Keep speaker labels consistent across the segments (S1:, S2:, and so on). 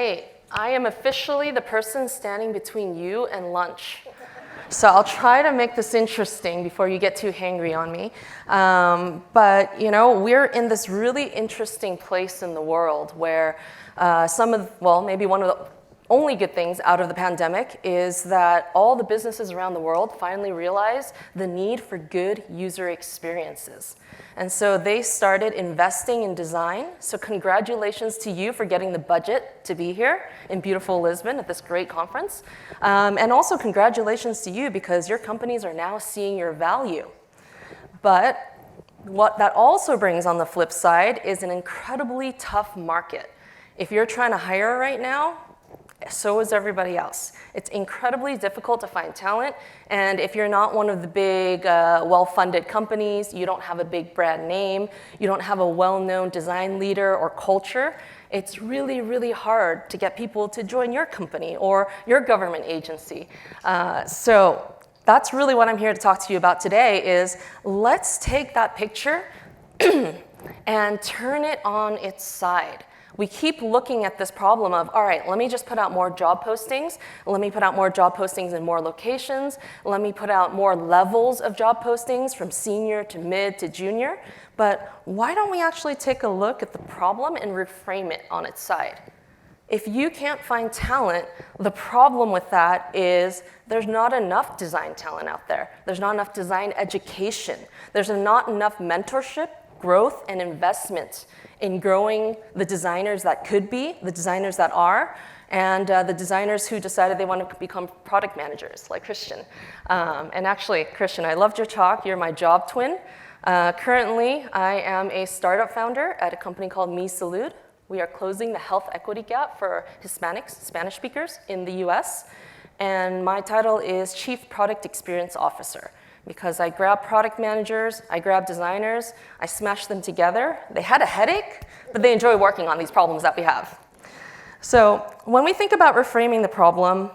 S1: right, I am officially the person standing between you and lunch. So I'll try to make this interesting before you get too hangry on me. But you know, we're in this really interesting place in the world where maybe one of the only good things out of the pandemic is that all the businesses around the world finally realized the need for good user experiences. And so they started investing in design. So congratulations to you for getting the budget to be here in beautiful Lisbon at this great conference. And also congratulations to you because your companies are now seeing your value. But what that also brings on the flip side is an incredibly tough market. If you're trying to hire right now, so is everybody else. It's incredibly difficult to find talent, and if you're not one of the big, well-funded companies, you don't have a big brand name, you don't have a well-known design leader or culture, it's really, really hard to get people to join your company or your government agency. So that's really what I'm here to talk to you about today is let's take that picture and turn it on its side. We keep looking at this problem of, all right, let me just put out more job postings. Let me put out more job postings in more locations. Let me put out more levels of job postings from senior to mid to junior. But why don't we actually take a look at the problem and reframe it on its side? If you can't find talent, the problem with that is there's not enough design talent out there. There's not enough design education. There's not enough mentorship, growth, and investment in growing the designers that could be, the designers that are, and the designers who decided they want to become product managers, like Christian. And actually, Christian, I loved your talk. You're my job twin. Currently, I am a startup founder at a company called Mi Salud. We are closing the health equity gap for Hispanics, Spanish speakers in the US. And my title is Chief Product Experience Officer, because I grab product managers, I grab designers, I smash them together. They had a headache, but they enjoy working on these problems that we have. So when we think about reframing the problem,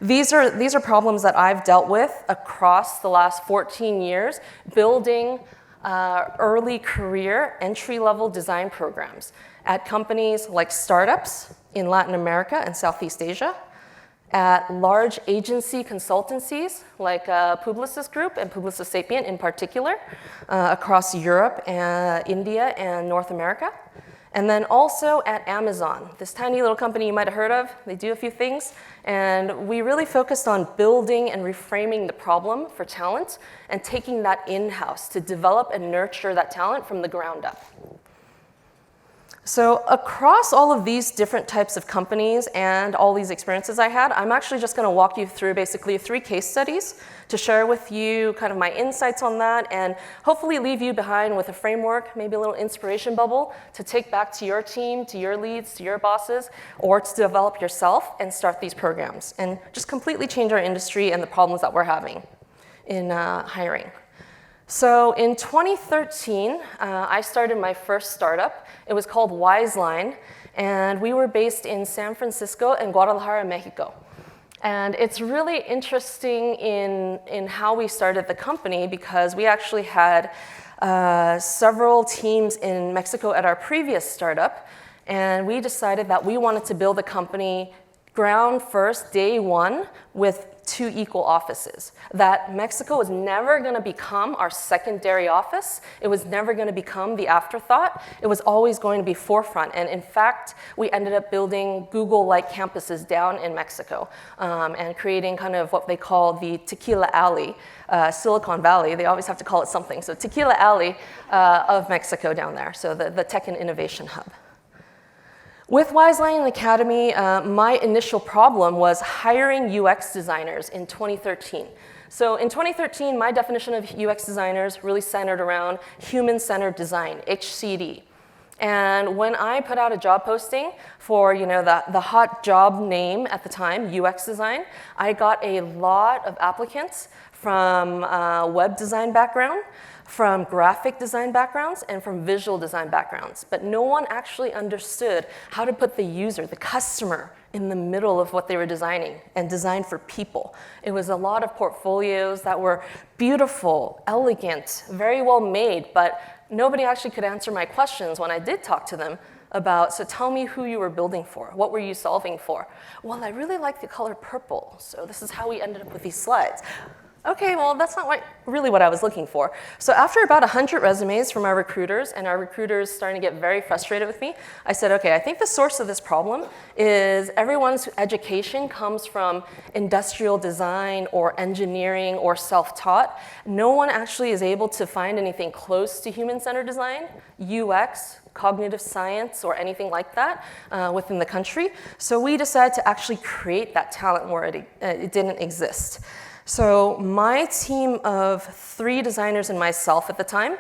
S1: these are problems that I've dealt with across the last 14 years, building early career entry-level design programs at companies like startups in Latin America and Southeast Asia, at large agency consultancies like Publicis Group and Publicis Sapient in particular, across Europe, India, and North America. And then also at Amazon, this tiny little company you might have heard of. They do a few things, and we really focused on building and reframing the problem for talent and taking that in-house to develop and nurture that talent from the ground up. So across all of these different types of companies and all these experiences I had, I'm actually just going to walk you through basically 3 case studies to share with you kind of my insights on that and hopefully leave you behind with a framework, maybe a little inspiration bubble to take back to your team, to your leads, to your bosses, or to develop yourself and start these programs and just completely change our industry and the problems that we're having in hiring. So in 2013, I started my first startup. It was called Wiseline, and we were based in San Francisco and Guadalajara, Mexico. And it's really interesting in how we started the company because we actually had several teams in Mexico at our previous startup, and we decided that we wanted to build a company ground first, day one, with 2 equal offices. That Mexico was never going to become our secondary office. It was never going to become the afterthought. It was always going to be forefront. And in fact, we ended up building Google-like campuses down in Mexico and creating kind of what they call the Tequila Alley, Silicon Valley. They always have to call it something. So Tequila Alley of Mexico down there, so the tech and innovation hub. With Wiseline Academy, my initial problem was hiring UX designers in 2013. So in 2013, my definition of UX designers really centered around human-centered design, HCD. And when I put out a job posting for the hot job name at the time, UX design, I got a lot of applicants from web design background, from graphic design backgrounds, and from visual design backgrounds. But no one actually understood how to put the user, the customer, in the middle of what they were designing and design for people. It was a lot of portfolios that were beautiful, elegant, very well made, but nobody actually could answer my questions when I did talk to them about, so tell me who you were building for. What were you solving for? Well, I really like the color purple, so this is how we ended up with these slides. Okay, well, that's not really what I was looking for. So after about 100 resumes from our recruiters, and our recruiters starting to get very frustrated with me, I said, okay, I think the source of this problem is everyone's education comes from industrial design or engineering or self-taught. No one actually is able to find anything close to human-centered design, UX, cognitive science, or anything like that within the country. So we decided to actually create that talent where it didn't exist. So my team of 3 designers and myself at the time,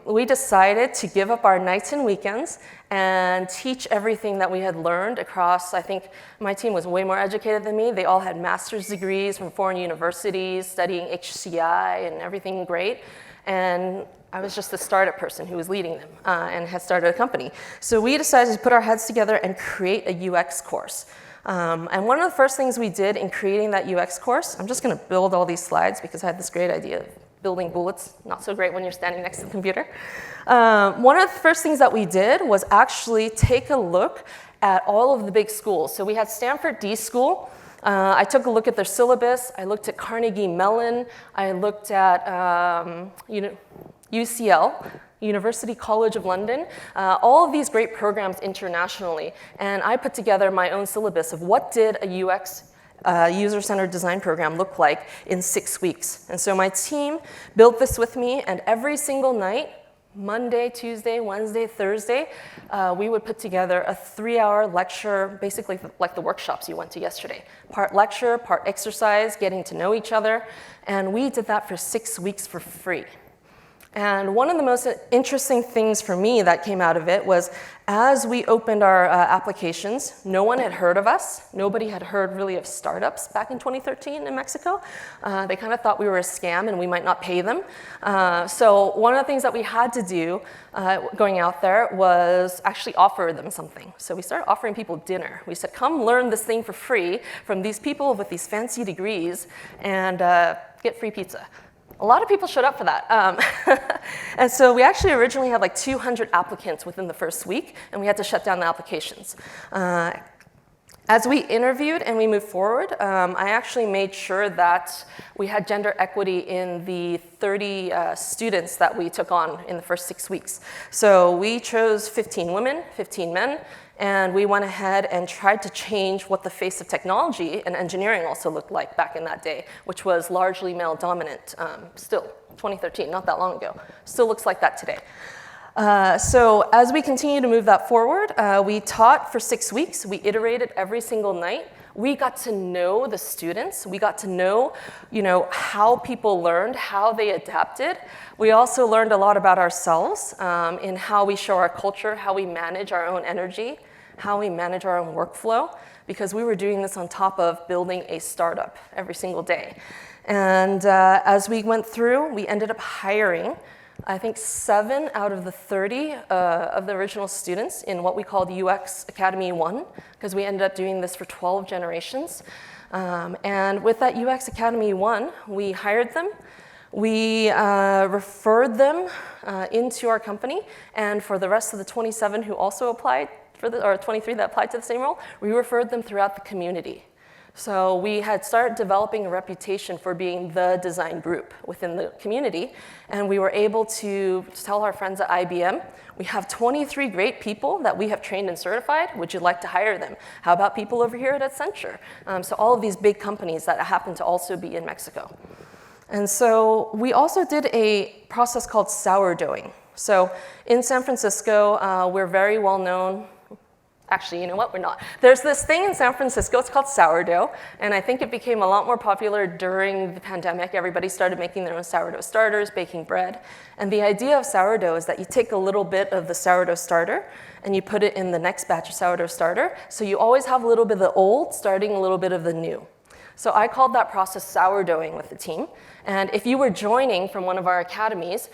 S1: we decided to give up our nights and weekends and teach everything that we had learned across, I think my team was way more educated than me. They all had master's degrees from foreign universities, studying HCI and everything great. And I was just the startup person who was leading them and had started a company. So we decided to put our heads together and create a UX course. And one of the first things we did in creating that UX course, I'm just going to build all these slides because I had this great idea of building bullets, not so great when you're standing next to the computer. One of the first things that we did was actually take a look at all of the big schools. So we had Stanford D School. I took a look at their syllabus. I looked at Carnegie Mellon. I looked at UCL. University College of London, all of these great programs internationally. And I put together my own syllabus of what did a UX user-centered design program look like in 6 weeks. And so my team built this with me, and every single night, Monday, Tuesday, Wednesday, Thursday, we would put together a 3-hour lecture, basically like the workshops you went to yesterday. Part lecture, part exercise, getting to know each other. And we did that for 6 weeks for free. And one of the most interesting things for me that came out of it was as we opened our applications, no one had heard of us. Nobody had heard really of startups back in 2013 in Mexico. They kind of thought we were a scam and we might not pay them. So one of the things that we had to do going out there was actually offer them something. So we started offering people dinner. We said, come learn this thing for free from these people with these fancy degrees and get free pizza. A lot of people showed up for that. And so we actually originally had like 200 applicants within the first week, and we had to shut down the applications. As we interviewed and we moved forward, I actually made sure that we had gender equity in the 30 students that we took on in the first 6 weeks. So we chose 15 women, 15 men, and we went ahead and tried to change what the face of technology and engineering also looked like back in that day, which was largely male dominant, still, 2013, not that long ago. Still looks like that today. So as we continue to move that forward, we taught for 6 weeks. We iterated every single night. We got to know the students. We got to know, how people learned, how they adapted. We also learned a lot about ourselves in how we show our culture, how we manage our own energy, how we manage our own workflow, because we were doing this on top of building a startup every single day. And as we went through, we ended up hiring I think 7 out of the 30 of the original students in what we called UX Academy 1, because we ended up doing this for 12 generations. And with that UX Academy 1, we hired them, we referred them into our company, and for the rest of the 27 who also applied, or 23 that applied to the same role, we referred them throughout the community. So we had started developing a reputation for being the design group within the community, and we were able to tell our friends at IBM, we have 23 great people that we have trained and certified. Would you like to hire them? How about people over here at Accenture? So all of these big companies that happen to also be in Mexico. And so we also did a process called sourdoughing. So in San Francisco, we're very well known. Actually, you know what? We're not. There's this thing in San Francisco, it's called sourdough, and I think it became a lot more popular during the pandemic. Everybody started making their own sourdough starters, baking bread. And the idea of sourdough is that you take a little bit of the sourdough starter and you put it in the next batch of sourdough starter, so you always have a little bit of the old starting a little bit of the new. So I called that process sourdoughing with the team. And if you were joining from one of our academies,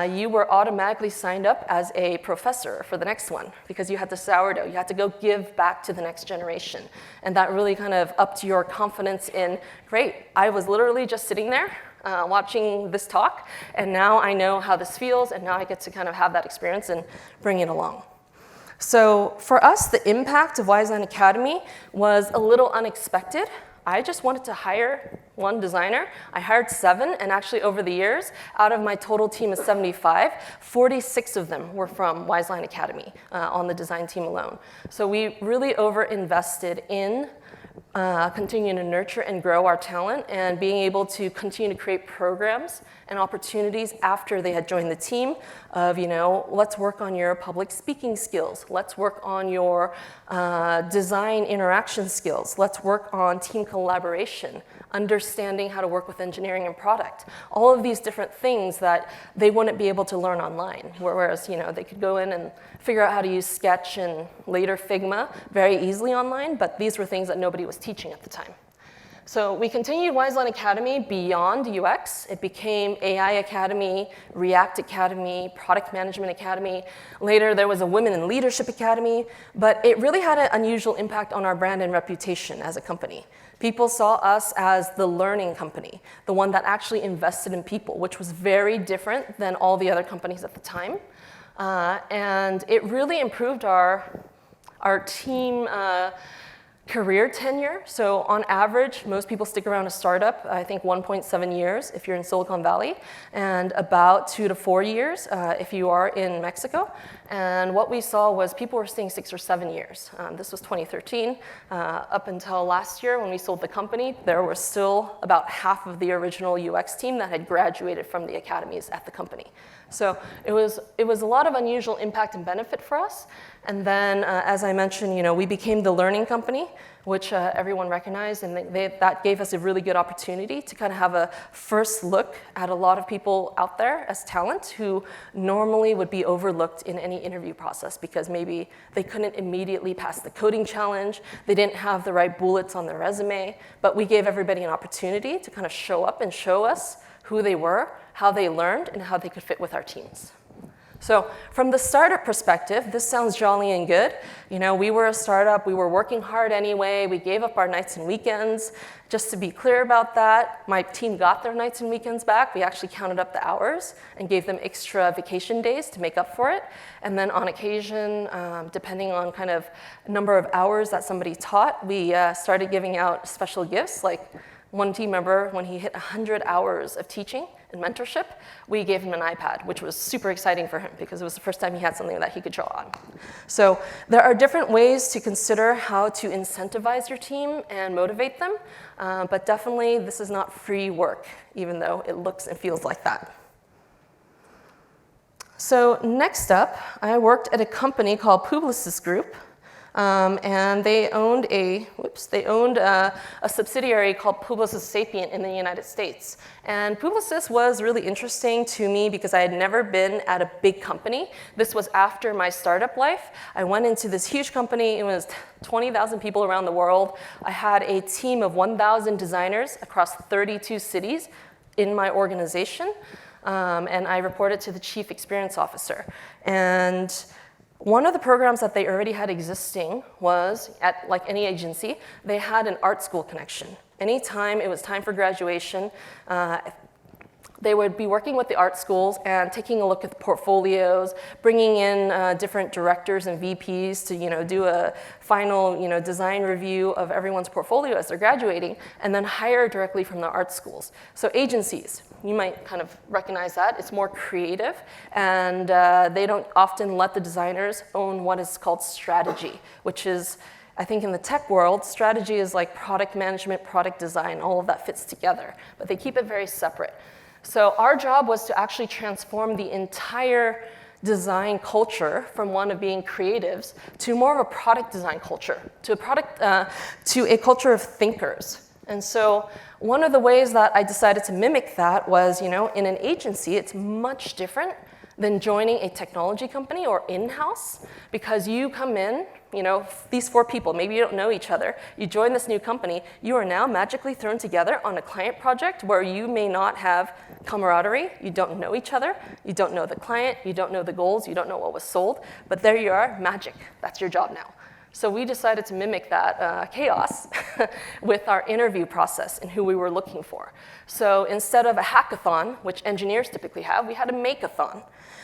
S1: you were automatically signed up as a professor for the next one because you had to sourdough. You had to go give back to the next generation. And that really kind of upped your confidence in, great, I was literally just sitting there watching this talk, and now I know how this feels, and now I get to kind of have that experience and bring it along. So for us, the impact of Wiseline Academy was a little unexpected. I just wanted to hire one designer. I hired 7, and actually over the years, out of my total team of 75, 46 of them were from Wiseline Academy on the design team alone. So we really over-invested in continuing to nurture and grow our talent and being able to continue to create programs and opportunities after they had joined the team of, let's work on your public speaking skills. Let's work on your design interaction skills. Let's work on team collaboration, understanding how to work with engineering and product. All of these different things that they wouldn't be able to learn online, whereas, they could go in and figure out how to use Sketch and later Figma very easily online, but these were things that nobody was teaching at the time. So we continued Wiseline Academy beyond UX. It became AI Academy, React Academy, Product Management Academy. Later, there was a Women in Leadership Academy, but it really had an unusual impact on our brand and reputation as a company. People saw us as the learning company, the one that actually invested in people, which was very different than all the other companies at the time. And it really improved our team career tenure. So on average, most people stick around a startup, I think 1.7 years if you're in Silicon Valley, and about 2 to 4 years if you are in Mexico. And what we saw was people were staying 6 or 7 years. This was 2013. Up until last year when we sold the company, there were still about half of the original UX team that had graduated from the academies at the company. So it was a lot of unusual impact and benefit for us. And then, as I mentioned, we became the learning company, which everyone recognized, and that gave us a really good opportunity to kind of have a first look at a lot of people out there as talent who normally would be overlooked in any interview process because maybe they couldn't immediately pass the coding challenge, they didn't have the right bullets on their resume, but we gave everybody an opportunity to kind of show up and show us who they were, how they learned, and how they could fit with our teams. So from the startup perspective, this sounds jolly and good. We were a startup, we were working hard anyway, we gave up our nights and weekends. Just to be clear about that, my team got their nights and weekends back. We actually counted up the hours and gave them extra vacation days to make up for it. And then on occasion, depending on kind of number of hours that somebody taught, we started giving out special gifts, like one team member, when he hit 100 hours of teaching and mentorship, we gave him an iPad, which was super exciting for him because it was the first time he had something that he could draw on. So there are different ways to consider how to incentivize your team and motivate them, but definitely this is not free work, even though it looks and feels like that. So next up, I worked at a company called Publicis Group. And they owned a subsidiary called Publicis Sapient in the United States. And Publicis was really interesting to me because I had never been at a big company. This was after my startup life. I went into this huge company. It was 20,000 people around the world. I had a team of 1,000 designers across 32 cities in my organization. And I reported to the chief experience officer. And one of the programs that they already had existing was, at like any agency, they had an art school connection. Anytime it was time for graduation, they would be working with the art schools and taking a look at the portfolios, bringing in different directors and VPs to do a final design review of everyone's portfolio as they're graduating, and then hire directly from the art schools. So agencies, you might kind of recognize that. It's more creative, and they don't often let the designers own what is called strategy, which is, I think in the tech world, strategy is like product management, product design, all of that fits together, but they keep it very separate. So our job was to actually transform the entire design culture from one of being creatives to more of a product design culture, to a culture of thinkers. And so one of the ways that I decided to mimic that was, in an agency, it's much different than joining a technology company or in-house, because you come in, these 4 people, maybe you don't know each other, you join this new company, you are now magically thrown together on a client project where you may not have camaraderie, you don't know each other, you don't know the client, you don't know the goals, you don't know what was sold, but there you are, magic, that's your job now. So we decided to mimic that chaos with our interview process and who we were looking for. So instead of a hackathon, which engineers typically have, we had a make-a-thon,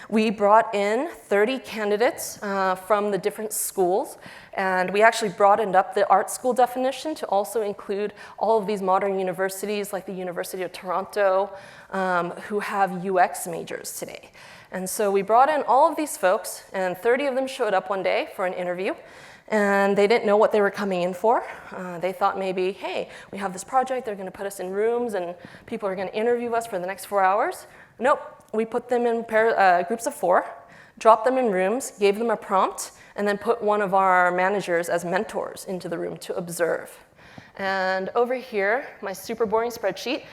S1: We brought in 30 candidates from the different schools, and we actually broadened up the art school definition to also include all of these modern universities like the University of Toronto, who have UX majors today. And so we brought in all of these folks, and 30 of them showed up one day for an interview, and they didn't know what they were coming in for. They thought maybe, hey, we have this project, they're gonna put us in rooms, and people are gonna interview us for the next 4 hours. Nope, we put them in groups of 4, dropped them in rooms, gave them a prompt, and then put one of our managers as mentors into the room to observe. And over here, my super boring spreadsheet,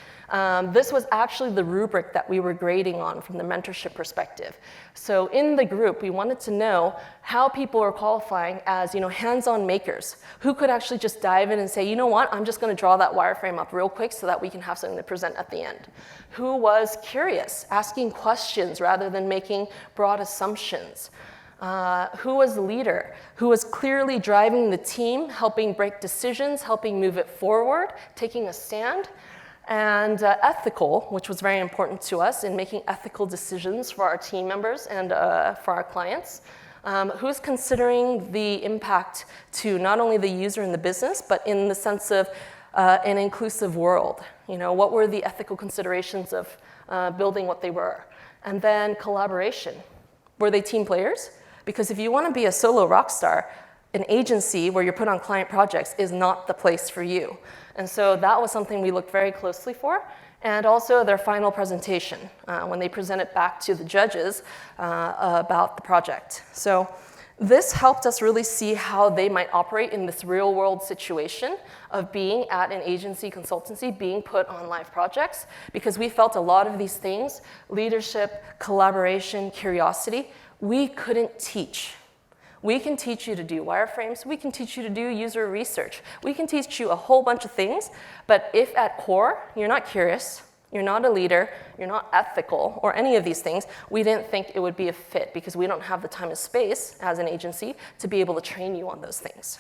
S1: this was actually the rubric that we were grading on from the mentorship perspective. So in the group, we wanted to know how people are qualifying as, hands-on makers, who could actually just dive in and say, you know what, I'm just gonna draw that wireframe up real quick so that we can have something to present at the end. Who was curious, asking questions rather than making broad assumptions. Who was the leader, who was clearly driving the team, helping break decisions, helping move it forward, taking a stand. And ethical, which was very important to us in making ethical decisions for our team members and for our clients. Who's considering the impact to not only the user and the business, but in the sense of an inclusive world. What were the ethical considerations of building what they were? And then collaboration. Were they team players? Because if you want to be a solo rock star, an agency where you're put on client projects is not the place for you. And so that was something we looked very closely for. And also their final presentation, when they present it back to the judges about the project. So this helped us really see how they might operate in this real world situation of being at an agency consultancy, being put on live projects, because we felt a lot of these things, leadership, collaboration, curiosity, we couldn't teach. We can teach you to do wireframes. We can teach you to do user research. We can teach you a whole bunch of things, but if at core, you're not curious, you're not a leader, you're not ethical, or any of these things, we didn't think it would be a fit because we don't have the time and space as an agency to be able to train you on those things.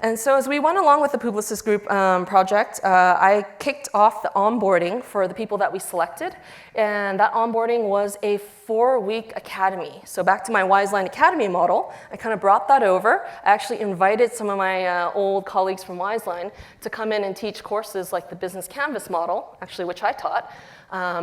S1: And so as we went along with the Publicis Group project, I kicked off the onboarding for the people that we selected. And that onboarding was a 4-week academy. So back to my Wiseline Academy model, I kind of brought that over. I actually invited some of my old colleagues from Wiseline to come in and teach courses like the Business Canvas model, actually which I taught,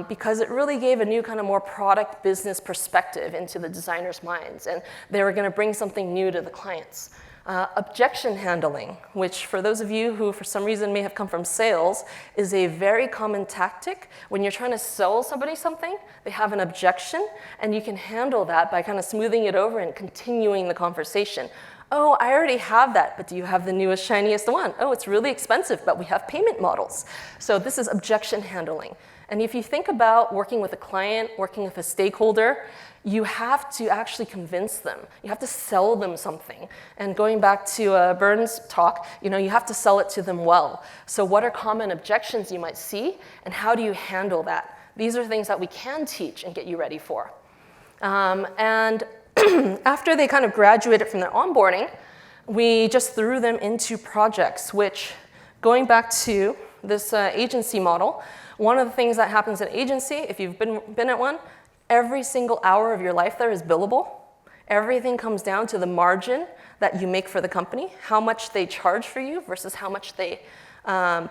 S1: because it really gave a new kind of more product business perspective into the designers' minds. And they were going to bring something new to the clients. Objection handling, which for those of you who for some reason may have come from sales, is a very common tactic. When you're trying to sell somebody something, they have an objection, and you can handle that by kind of smoothing it over and continuing the conversation. Oh, I already have that, but do you have the newest, shiniest one? Oh, it's really expensive, but we have payment models. So this is objection handling. And if you think about working with a client, working with a stakeholder, you have to actually convince them. You have to sell them something. And going back to Bern's talk, you have to sell it to them well. So what are common objections you might see, and how do you handle that? These are things that we can teach and get you ready for. And after they kind of graduated from their onboarding, we just threw them into projects, which, going back to this agency model, one of the things that happens at agency, if you've been at one, every single hour of your life there is billable. Everything comes down to the margin that you make for the company, how much they charge for you versus how much they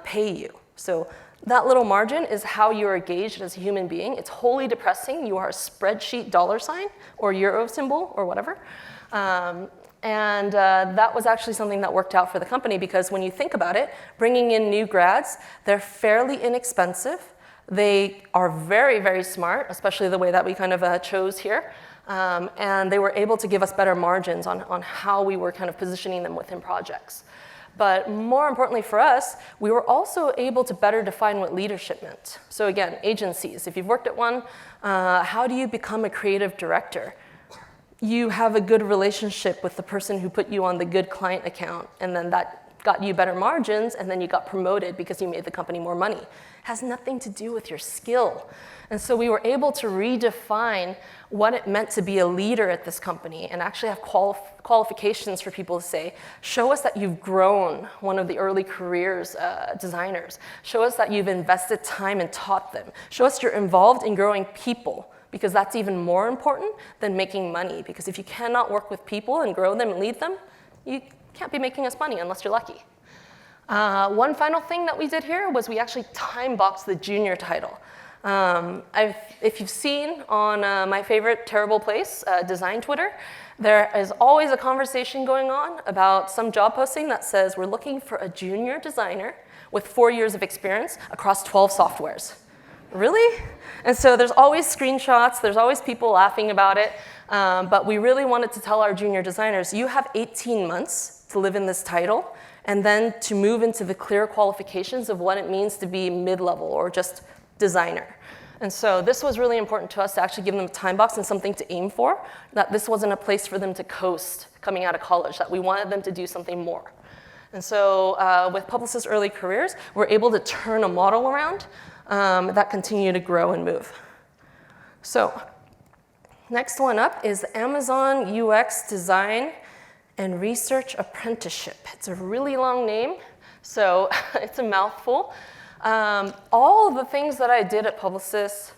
S1: pay you. So that little margin is how you are gauged as a human being. It's wholly depressing. You are a spreadsheet dollar sign or euro symbol or whatever. And that was actually something that worked out for the company, because when you think about it, bringing in new grads, they're fairly inexpensive. They are very, very smart, especially the way that we kind of chose here. And they were able to give us better margins on how we were kind of positioning them within projects. But more importantly for us, we were also able to better define what leadership meant. So again, agencies, if you've worked at one, how do you become a creative director? You have a good relationship with the person who put you on the good client account, and then that got you better margins, and then you got promoted because you made the company more money. It has nothing to do with your skill. And so we were able to redefine what it meant to be a leader at this company and actually have qualifications for people to say, show us that you've grown one of the early careers designers. Show us that you've invested time and taught them. Show us you're involved in growing people, because that's even more important than making money. Because if you cannot work with people and grow them and lead them, you can't be making us money unless you're lucky. One final thing that we did here was we actually time-boxed the junior title. If you've seen on my favorite terrible place, Design Twitter, there is always a conversation going on about some job posting that says we're looking for a junior designer with 4 years of experience across 12 softwares. Really? And so there's always screenshots, there's always people laughing about it, but we really wanted to tell our junior designers, you have 18 months to live in this title, and then to move into the clear qualifications of what it means to be mid-level or just designer. And so this was really important to us to actually give them a time box and something to aim for, that this wasn't a place for them to coast coming out of college, that we wanted them to do something more. And so with Publicis Early Careers, we're able to turn a model around that continue to grow and move. So next one up is the Amazon UX Design and Research Apprenticeship. It's a really long name, so it's a mouthful. All of the things that I did at Publicis,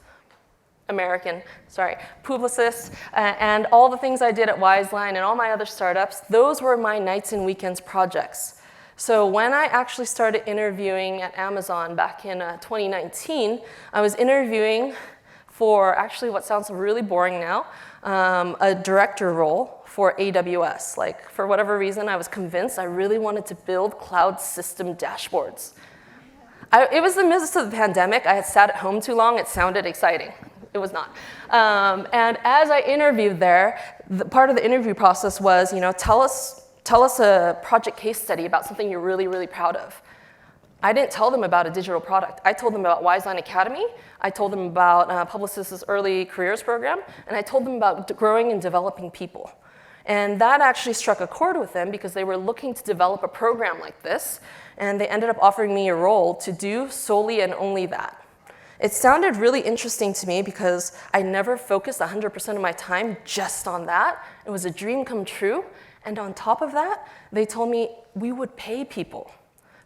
S1: and all the things I did at Wiseline and all my other startups, those were my nights and weekends projects. So when I actually started interviewing at Amazon back in 2019, I was interviewing for actually what sounds really boring now, a director role for AWS. Like, for whatever reason, I was convinced I really wanted to build cloud system dashboards. It was the midst of the pandemic. I had sat at home too long. It sounded exciting. It was not. And as I interviewed there, part of the interview process was, tell us a project case study about something you're really, really proud of. I didn't tell them about a digital product. I told them about Wiseline Academy. I told them about Publicis' Early Careers program. And I told them about growing and developing people. And that actually struck a chord with them because they were looking to develop a program like this. And they ended up offering me a role to do solely and only that. It sounded really interesting to me because I never focused 100% of my time just on that. It was a dream come true. And on top of that, they told me we would pay people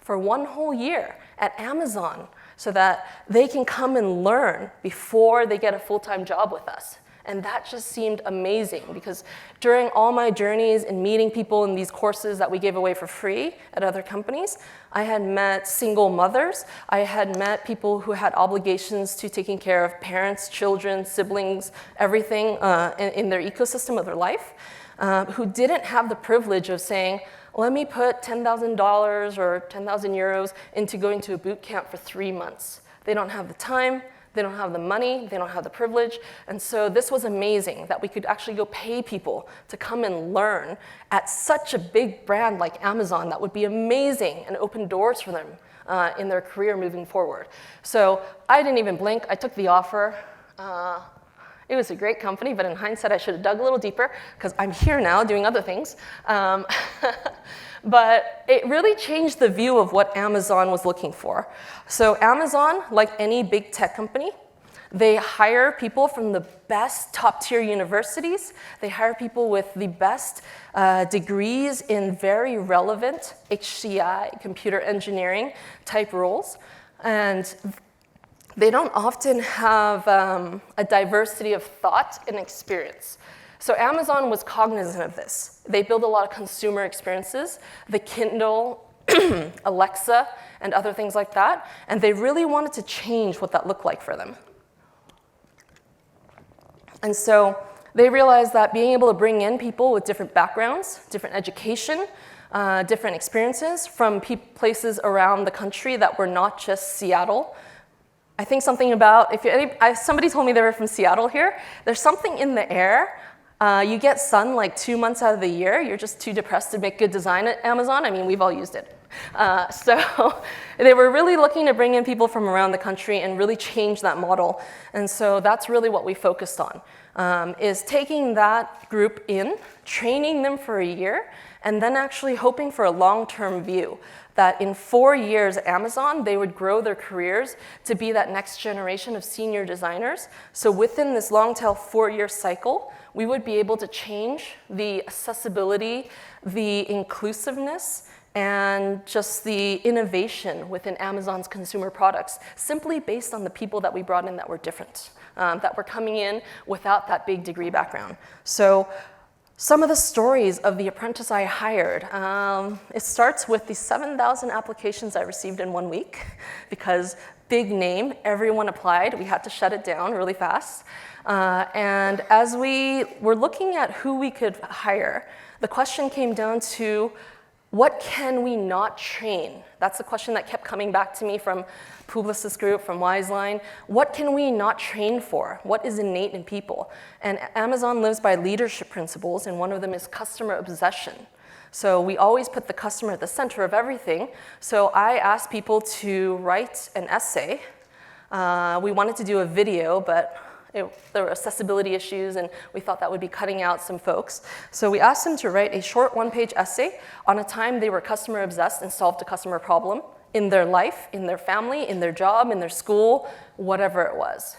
S1: for 1 whole year at Amazon so that they can come and learn before they get a full-time job with us. And that just seemed amazing because during all my journeys and meeting people in these courses that we gave away for free at other companies, I had met single mothers. I had met people who had obligations to taking care of parents, children, siblings, everything in their ecosystem of their life, who didn't have the privilege of saying, let me put $10,000 or 10,000 euros into going to a boot camp for 3 months. They don't have the time. They don't have the money, they don't have the privilege, and so this was amazing that we could actually go pay people to come and learn at such a big brand like Amazon that would be amazing and open doors for them in their career moving forward. So I didn't even blink, I took the offer. It was a great company, but in hindsight I should have dug a little deeper because I'm here now doing other things. But it really changed the view of what Amazon was looking for. So Amazon, like any big tech company, they hire people from the best top-tier universities. They hire people with the best degrees in very relevant HCI, computer engineering type roles. And they don't often have a diversity of thought and experience. So Amazon was cognizant of this. They build a lot of consumer experiences, the Kindle, Alexa, and other things like that, and they really wanted to change what that looked like for them. And so they realized that being able to bring in people with different backgrounds, different education, different experiences from places around the country that were not just Seattle. I think something about, if somebody told me they were from Seattle here, there's something in the air. You get sun like 2 months out of the year. You're just too depressed to make good design at Amazon. I mean, we've all used it. So they were really looking to bring in people from around the country and really change that model. And so that's really what we focused on, is taking that group in, training them for a year, and then actually hoping for a long-term view that in 4 years at Amazon, they would grow their careers to be that next generation of senior designers. So within this long-tail 4-year cycle, we would be able to change the accessibility, the inclusiveness, and just the innovation within Amazon's consumer products, simply based on the people that we brought in that were different that were coming in without that big degree background. So some of the stories of the apprentice I hired, it starts with the 7,000 applications I received in 1 week, because big name, everyone applied. We had to shut it down really fast. And as we were looking at who we could hire, the question came down to, what can we not train? That's the question that kept coming back to me from Publicis Group, from Wiseline. What can we not train for? What is innate in people? And Amazon lives by leadership principles, and one of them is customer obsession. So we always put the customer at the center of everything. So I asked people to write an essay. We wanted to do a video, but there were accessibility issues, and we thought that would be cutting out some folks. So we asked them to write a short one-page essay on a time they were customer obsessed and solved a customer problem in their life, in their family, in their job, in their school, whatever it was.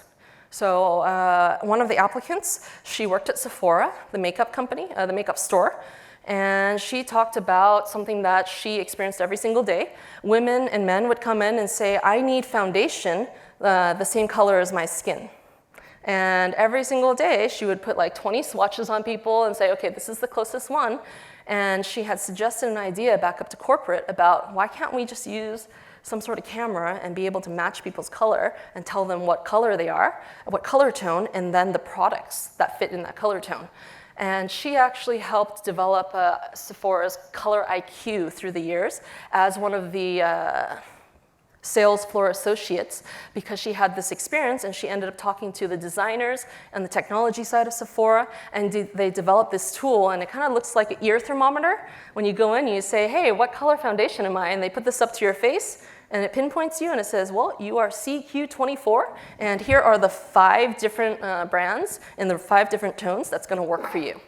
S1: So one of the applicants, she worked at Sephora, the makeup company, the makeup store, and she talked about something that she experienced every single day. Women and men would come in and say, I need foundation the same color as my skin. And every single day, she would put like 20 swatches on people and say, okay, this is the closest one. And she had suggested an idea back up to corporate about, why can't we just use some sort of camera and be able to match people's color and tell them what color they are, what color tone, and then the products that fit in that color tone. And she actually helped develop Sephora's Color IQ through the years as one of the sales floor associates, because she had this experience, and she ended up talking to the designers and the technology side of Sephora, and they developed this tool, and it kind of looks like an ear thermometer. When you go in, you say, hey, what color foundation am I? And they put this up to your face, and it pinpoints you, and it says, well, you are CQ24, and here are the 5 different brands in the 5 different tones that's going to work for you.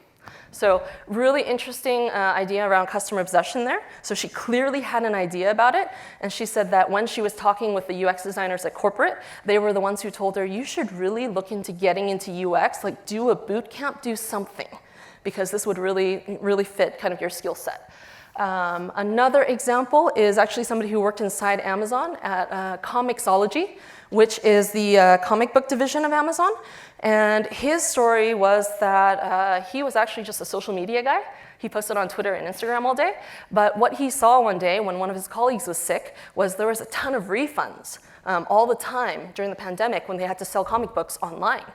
S1: So really interesting idea around customer obsession there. So she clearly had an idea about it, and she said that when she was talking with the UX designers at corporate, they were the ones who told her, you should really look into getting into UX, like do a boot camp, do something, because this would really fit kind of your skill set. Another example is actually somebody who worked inside Amazon at Comixology, which is the comic book division of Amazon. And his story was that he was actually just a social media guy. He posted on Twitter and Instagram all day. But what he saw one day when one of his colleagues was sick was there was a ton of refunds all the time during the pandemic when they had to sell comic books online.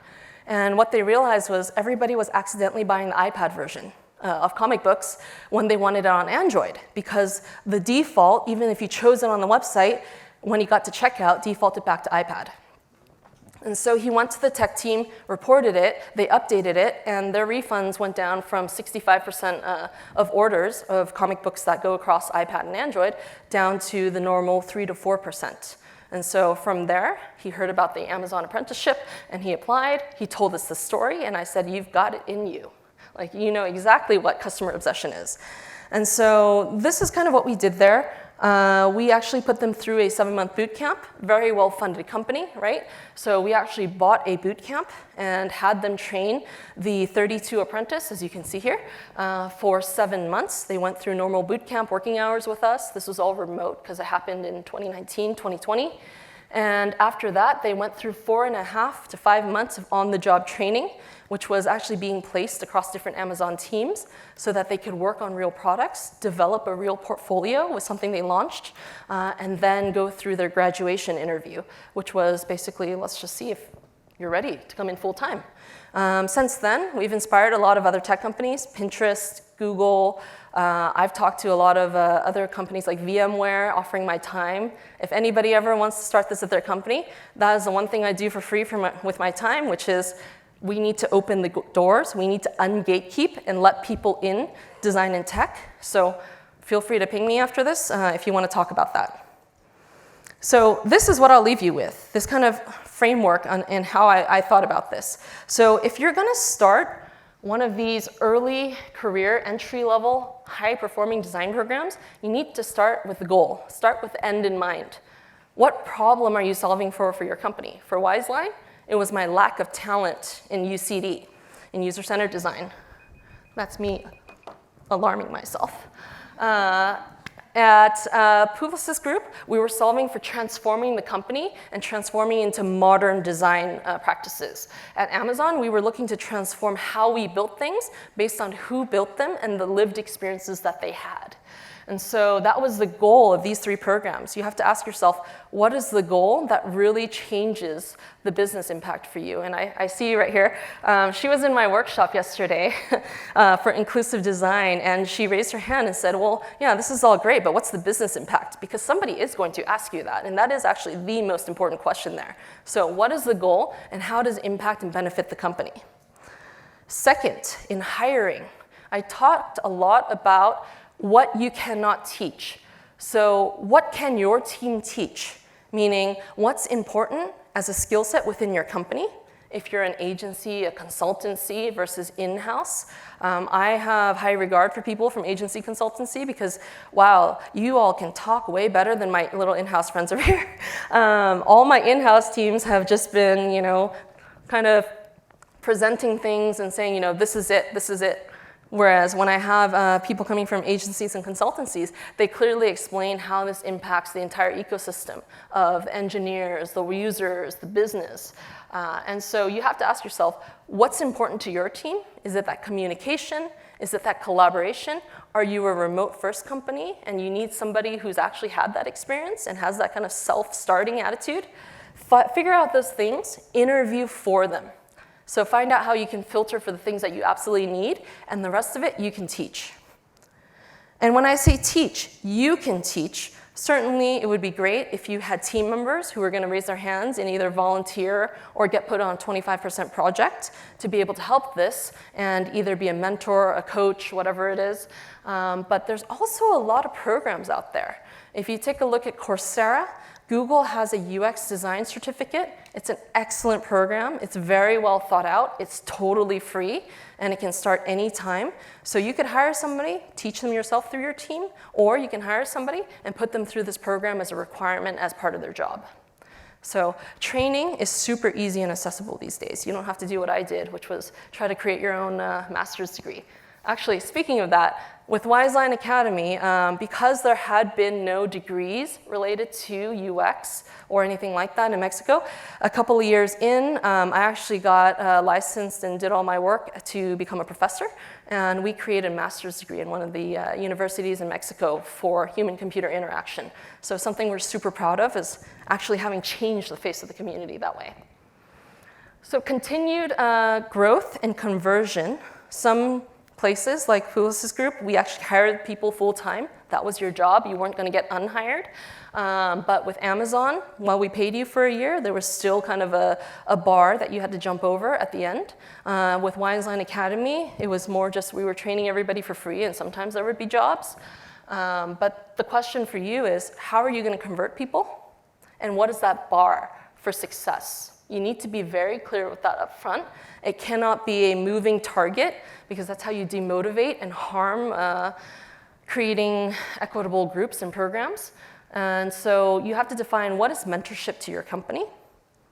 S1: And what they realized was everybody was accidentally buying the iPad version of comic books when they wanted it on Android, because the default, even if you chose it on the website, when you got to checkout, defaulted back to iPad. And so he went to the tech team, reported it, they updated it, and their refunds went down from 65% of orders of comic books that go across iPad and Android down to the normal 3 to 4%. And so from there, he heard about the Amazon apprenticeship, and he applied. He told us the story, and I said, you've got it in you. Like, you know exactly what customer obsession is. And so this is kind of what we did there. We actually put them through a 7-month boot camp, very well-funded company, right? So we actually bought a boot camp and had them train the 32 apprentice, as you can see here, for 7 months. They went through normal boot camp working hours with us. This was all remote because it happened in 2019, 2020. And after that, they went through 4.5 to 5 months of on-the-job training, which was actually being placed across different Amazon teams so that they could work on real products, develop a real portfolio with something they launched, and then go through their graduation interview, which was basically, let's just see if you're ready to come in full time. Since then, we've inspired a lot of other tech companies, Pinterest, Google. I've talked to a lot of other companies like VMware, offering my time. If anybody ever wants to start this at their company, that is the one thing I do for free with my time, which is we need to open the doors. We need to ungatekeep and let people in design and tech. So feel free to ping me after this if you want to talk about that. So this is what I'll leave you with, this kind of framework and how I thought about this. So if you're going to start one of these early career entry-level high-performing design programs, you need to start with the goal. Start with the end in mind. What problem are you solving for your company? For Wiseline, it was my lack of talent in UCD, in user-centered design. That's me alarming myself. At Publicis Group, we were solving for transforming the company and transforming into modern design practices. At Amazon, we were looking to transform how we built things based on who built them and the lived experiences that they had. And so that was the goal of these 3 programs. You have to ask yourself, what is the goal that really changes the business impact for you? And I see you right here. She was in my workshop yesterday for inclusive design, and she raised her hand and said, well, yeah, this is all great, but what's the business impact? Because somebody is going to ask you that, and that is actually the most important question there. So what is the goal, and how does it impact and benefit the company? Second, in hiring, I talked a lot about what you cannot teach. So what can your team teach? Meaning, what's important as a skill set within your company? If you're an agency, a consultancy versus in-house. I have high regard for people from agency consultancy because, wow, you all can talk way better than my little in-house friends over here. All my in-house teams have just been, kind of presenting things and saying, this is it, this is it. Whereas when I have people coming from agencies and consultancies, they clearly explain how this impacts the entire ecosystem of engineers, the users, the business. And so you have to ask yourself, what's important to your team? Is it that communication? Is it that collaboration? Are you a remote-first company and you need somebody who's actually had that experience and has that kind of self-starting attitude? Figure out those things, interview for them. So find out how you can filter for the things that you absolutely need, and the rest of it you can teach. And when I say teach, you can teach. Certainly, it would be great if you had team members who were going to raise their hands and either volunteer or get put on a 25% project to be able to help this and either be a mentor, a coach, whatever it is. But there's also a lot of programs out there. If you take a look at Coursera, Google has a UX design certificate. It's an excellent program. It's very well thought out. It's totally free, and it can start anytime. So you could hire somebody, teach them yourself through your team, or you can hire somebody and put them through this program as a requirement as part of their job. So training is super easy and accessible these days. You don't have to do what I did, which was try to create your own master's degree. Actually, speaking of that, with Wiseline Academy, because there had been no degrees related to UX or anything like that in Mexico, a couple of years in, I actually got licensed and did all my work to become a professor, and we created a master's degree in one of the universities in Mexico for human-computer interaction. So something we're super proud of is actually having changed the face of the community that way. So continued growth and conversion. Some places like Publicis Group, we actually hired people full-time. That was your job. You weren't going to get unhired. But with Amazon, while we paid you for a year, there was still kind of a bar that you had to jump over at the end. With Wiseline Academy, it was more just we were training everybody for free, and sometimes there would be jobs. But the question for you is, how are you going to convert people? And what is that bar for success? You need to be very clear with that up front. It cannot be a moving target, because that's how you demotivate and harm creating equitable groups and programs. And so you have to define what is mentorship to your company.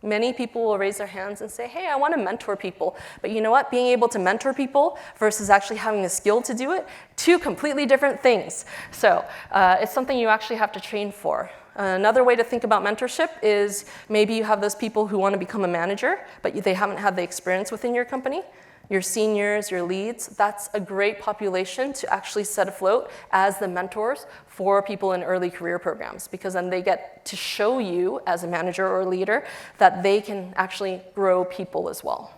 S1: Many people will raise their hands and say, hey, I want to mentor people. But you know what? Being able to mentor people versus actually having the skill to do it, 2 completely different things. So it's something you actually have to train for. Another way to think about mentorship is maybe you have those people who want to become a manager, but they haven't had the experience within your company. Your seniors, your leads, that's a great population to actually set afloat as the mentors for people in early career programs, because then they get to show you as a manager or a leader that they can actually grow people as well.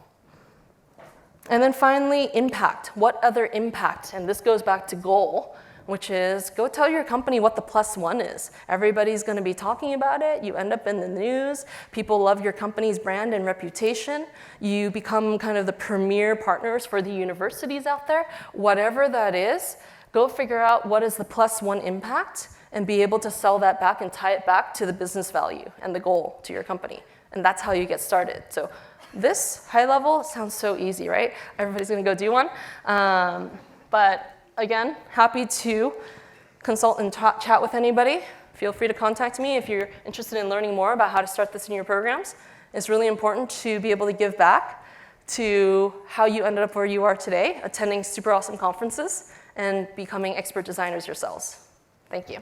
S1: And then finally, impact. What other impact? And this goes back to goal, which is go tell your company what the +1 is. Everybody's going to be talking about it. You end up in the news. People love your company's brand and reputation. You become kind of the premier partners for the universities out there. Whatever that is, go figure out what is the +1 impact and be able to sell that back and tie it back to the business value and the goal to your company. And that's how you get started. So this high level sounds so easy, right? Everybody's going to go do one. But again, happy to consult and chat with anybody. Feel free to contact me if you're interested in learning more about how to start this in your programs. It's really important to be able to give back to how you ended up where you are today, attending super awesome conferences and becoming expert designers yourselves. Thank you.